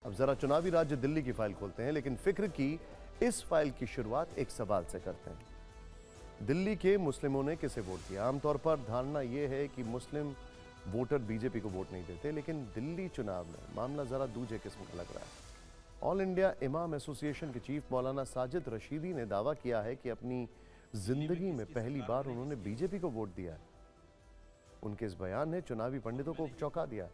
अब जरा चुनावी राज्य दिल्ली की फाइल खोलते हैं, लेकिन फिक्र की इस फाइल की शुरुआत एक सवाल से करते हैं। दिल्ली के मुस्लिमों ने किसे वोट दिया? आमतौर पर धारणा यह है कि मुस्लिम वोटर बीजेपी को वोट नहीं देते, लेकिन दिल्ली चुनाव में मामला जरा दूसरे किस्म का लग रहा है। ऑल इंडिया इमाम एसोसिएशन के चीफ मौलाना साजिद रशीदी ने दावा किया है कि अपनी जिंदगी में पहली बार उन्होंने बीजेपी को वोट दिया है। उनके इस बयान ने चुनावी पंडितों को चौंका दिया।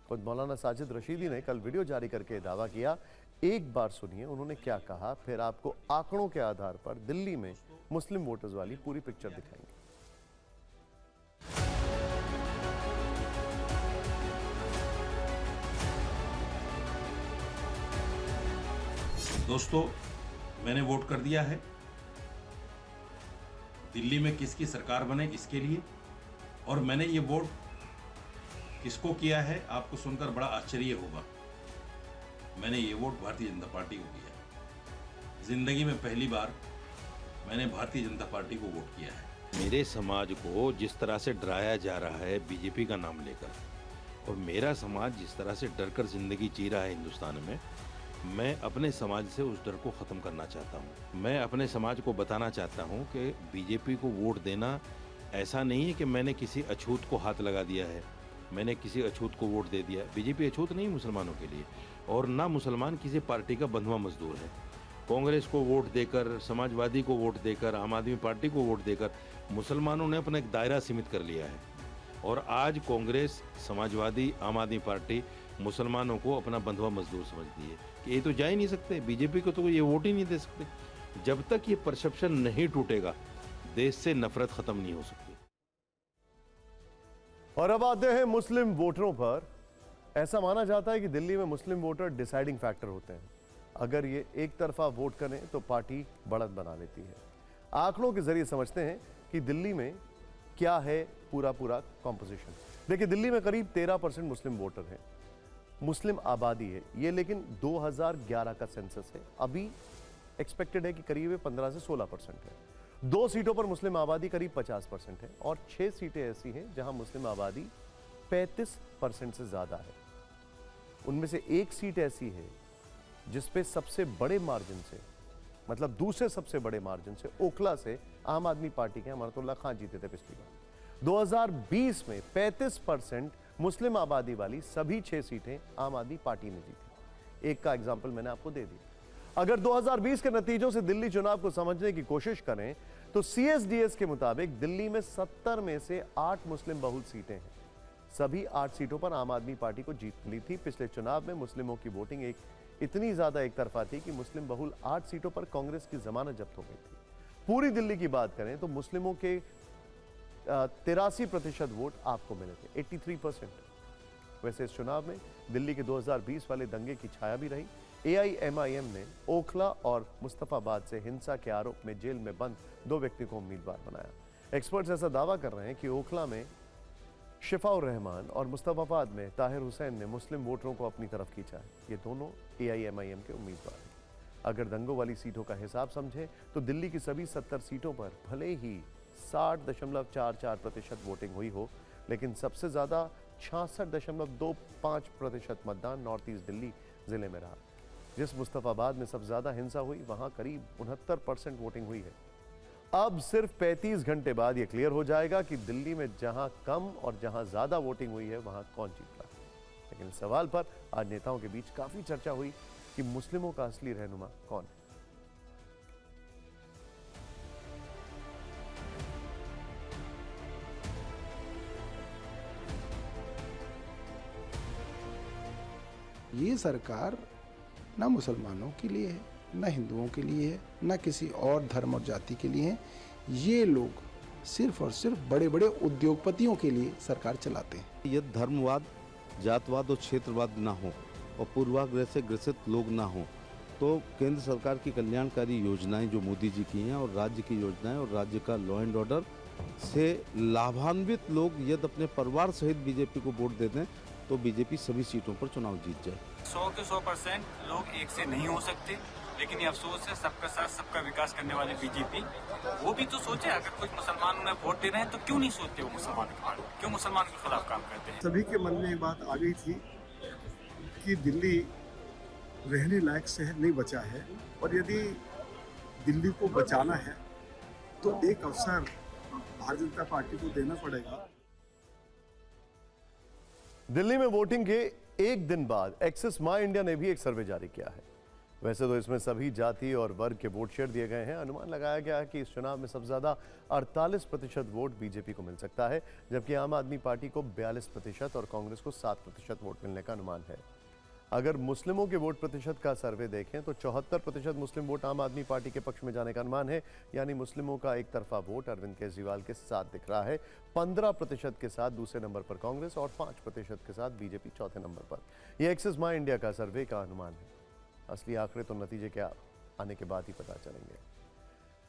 खुद मौलाना साजिद रशीदी ने कल वीडियो जारी करके दावा किया। एक बार सुनिए उन्होंने क्या कहा, फिर आपको आंकड़ों के आधार पर दिल्ली में मुस्लिम वोटर्स वाली पूरी पिक्चर दिखाएंगे। दोस्तों, मैंने वोट कर दिया है। दिल्ली में किसकी सरकार बने इसके लिए, और मैंने ये वोट किसको किया है आपको सुनकर बड़ा आश्चर्य होगा। मैंने ये वोट भारतीय जनता पार्टी को किया है। जिंदगी में पहली बार मैंने भारतीय जनता पार्टी को वोट किया है। मेरे समाज को जिस तरह से डराया जा रहा है बीजेपी का नाम लेकर, और मेरा समाज जिस तरह से डरकर जिंदगी जी रहा है हिंदुस्तान में, मैं अपने समाज से उस डर को ख़त्म करना चाहता हूँ। मैं अपने समाज को बताना चाहता हूँ कि बीजेपी को वोट देना ऐसा नहीं है कि मैंने किसी अछूत को हाथ लगा दिया है, मैंने किसी अछूत को वोट दे दिया। बीजेपी अछूत नहीं मुसलमानों के लिए, और ना मुसलमान किसी पार्टी का बंधुआ मजदूर है। कांग्रेस को वोट देकर, समाजवादी को वोट देकर, आम आदमी पार्टी को वोट देकर मुसलमानों ने अपना एक दायरा सीमित कर लिया है। और आज कांग्रेस, समाजवादी, आम आदमी पार्टी मुसलमानों को अपना बंधुआ मजदूर समझती है कि ये तो जा ही नहीं सकते, बीजेपी को तो ये वोट ही नहीं दे सकते। जब तक ये परसेप्शन नहीं टूटेगा, देश से नफरत खत्म नहीं हो सकती। और अब आते हैं मुस्लिम वोटरों पर। ऐसा माना जाता है कि दिल्ली में मुस्लिम वोटर डिसाइडिंग फैक्टर होते हैं। अगर ये एक तरफा वोट करें तो पार्टी बढ़त बना लेती है। आंकड़ों के जरिए समझते हैं कि दिल्ली में क्या है पूरा कॉम्पोजिशन। देखिए, दिल्ली में करीब 13% मुस्लिम वोटर हैं, मुस्लिम आबादी है ये, लेकिन 2011 का सेंसस है। अभी एक्सपेक्टेड है कि करीब 15 से 16% है। 2 सीटों पर मुस्लिम आबादी करीब 50% है, और 6 सीटें ऐसी हैं जहां मुस्लिम आबादी 35% से ज्यादा है। उनमें से एक सीट ऐसी है जिसपे सबसे बड़े मार्जिन से, मतलब दूसरे सबसे बड़े मार्जिन से, ओखला से आम आदमी पार्टी के अमरतुल्ला खान जीते थे पिछली बार। 2020 में 35% मुस्लिम आबादी वाली सभी 6 सीटें आम आदमी पार्टी ने जीती। एक का एग्जाम्पल मैंने आपको दे दिया। अगर 2020 के नतीजों से दिल्ली चुनाव को समझने की कोशिश करें तो CSDS के मुताबिक दिल्ली में 70 में से 8 मुस्लिम बहुल सीटें हैं। सभी 8 सीटों पर आम आदमी पार्टी को जीत मिली थी। पिछले चुनाव में मुस्लिमों की वोटिंग इतनी ज्यादा एक तरफा थी कि मुस्लिम बहुल 8 सीटों पर कांग्रेस की जमानत जब्त हो गई थी। पूरी दिल्ली की बात करें तो मुस्लिमों के 83% वोट आपको मिले थे, 83%। वैसे इस चुनाव में दिल्ली के 2020 वाले दंगे की छाया भी रही। AIMIM ने ओखला और मुस्तफाबाद से हिंसा के आरोप में जेल में बंद 2 व्यक्ति को उम्मीदवार बनाया। एक्सपर्ट्स ऐसा दावा कर रहे हैं कि ओखला में शिफाउर रहमान और मुस्तफाबाद में ताहिर हुसैन ने मुस्लिम वोटरों को अपनी तरफ खींचा है। ये दोनों AIMIM के उम्मीदवार हैं। अगर दंगों वाली सीटों का हिसाब समझें तो दिल्ली की सभी 70 सीटों पर भले ही 60.44% वोटिंग हुई हो, लेकिन सबसे ज्यादा 66.25% मतदान नॉर्थ ईस्ट दिल्ली जिले में रहा। जिस मुस्तफाबाद में सबसे ज्यादा हिंसा हुई वहां करीब 69% वोटिंग हुई है। अब सिर्फ 35 घंटे बाद यह क्लियर हो जाएगा कि दिल्ली में जहां कम और जहां ज्यादा वोटिंग हुई है वहां कौन जीत रहा है। लेकिन इस सवाल पर आज नेताओं के बीच काफी चर्चा हुई कि मुस्लिमों का असली रहनुमा कौन है। ये सरकार ना मुसलमानों के लिए है, ना हिंदुओं के लिए है, ना किसी और धर्म और जाति के लिए है। ये लोग सिर्फ और सिर्फ बड़े बड़े उद्योगपतियों के लिए सरकार चलाते हैं। यदि धर्मवाद, जातवाद और क्षेत्रवाद ना हो और पूर्वाग्रह से ग्रसित लोग ना हो, तो केंद्र सरकार की कल्याणकारी योजनाएं जो मोदी जी की हैं और राज्य की योजनाएं और राज्य का लॉ एंड ऑर्डर से लाभान्वित लोग यदि अपने परिवार सहित बीजेपी को वोट दे दें तो बीजेपी सभी सीटों पर चुनाव जीत जाए। 100 के 100% लोग एक से नहीं हो सकते, लेकिन ये अफसोस है सबका साथ सबका विकास करने वाले बीजेपी वो भी तो सोचे। अगर कुछ मुसलमान उन्हें वोट दे रहे हैं तो क्यों नहीं सोचते वो मुसलमान के बारे में, क्यों मुसलमान के खिलाफ काम करते हैं। सभी के मन में एक बात आ गई थी कि दिल्ली रहने लायक शहर नहीं बचा है, और यदि दिल्ली को बचाना है तो एक अवसर भारतीय जनता पार्टी को देना पड़ेगा। दिल्ली में वोटिंग के एक दिन बाद एक्सिस माई इंडिया ने भी एक सर्वे जारी किया है। वैसे तो इसमें सभी जाति और वर्ग के वोट शेयर दिए गए हैं। अनुमान लगाया गया है कि इस चुनाव में सबसे ज्यादा 48% वोट बीजेपी को मिल सकता है, जबकि आम आदमी पार्टी को 42% और कांग्रेस को 7% वोट मिलने का अनुमान है। अगर मुस्लिमों के वोट प्रतिशत का सर्वे देखें तो 74% मुस्लिम वोट आम आदमी पार्टी के पक्ष में जाने का अनुमान है, यानी मुस्लिमों का एक तरफा वोट अरविंद केजरीवाल के साथ दिख रहा है। 15% के साथ दूसरे नंबर पर कांग्रेस और 5% के साथ बीजेपी चौथे नंबर पर। यह एक्सिस माई इंडिया का सर्वे का अनुमान है। असली आंकड़े तो नतीजे के आने के बाद ही पता चलेंगे।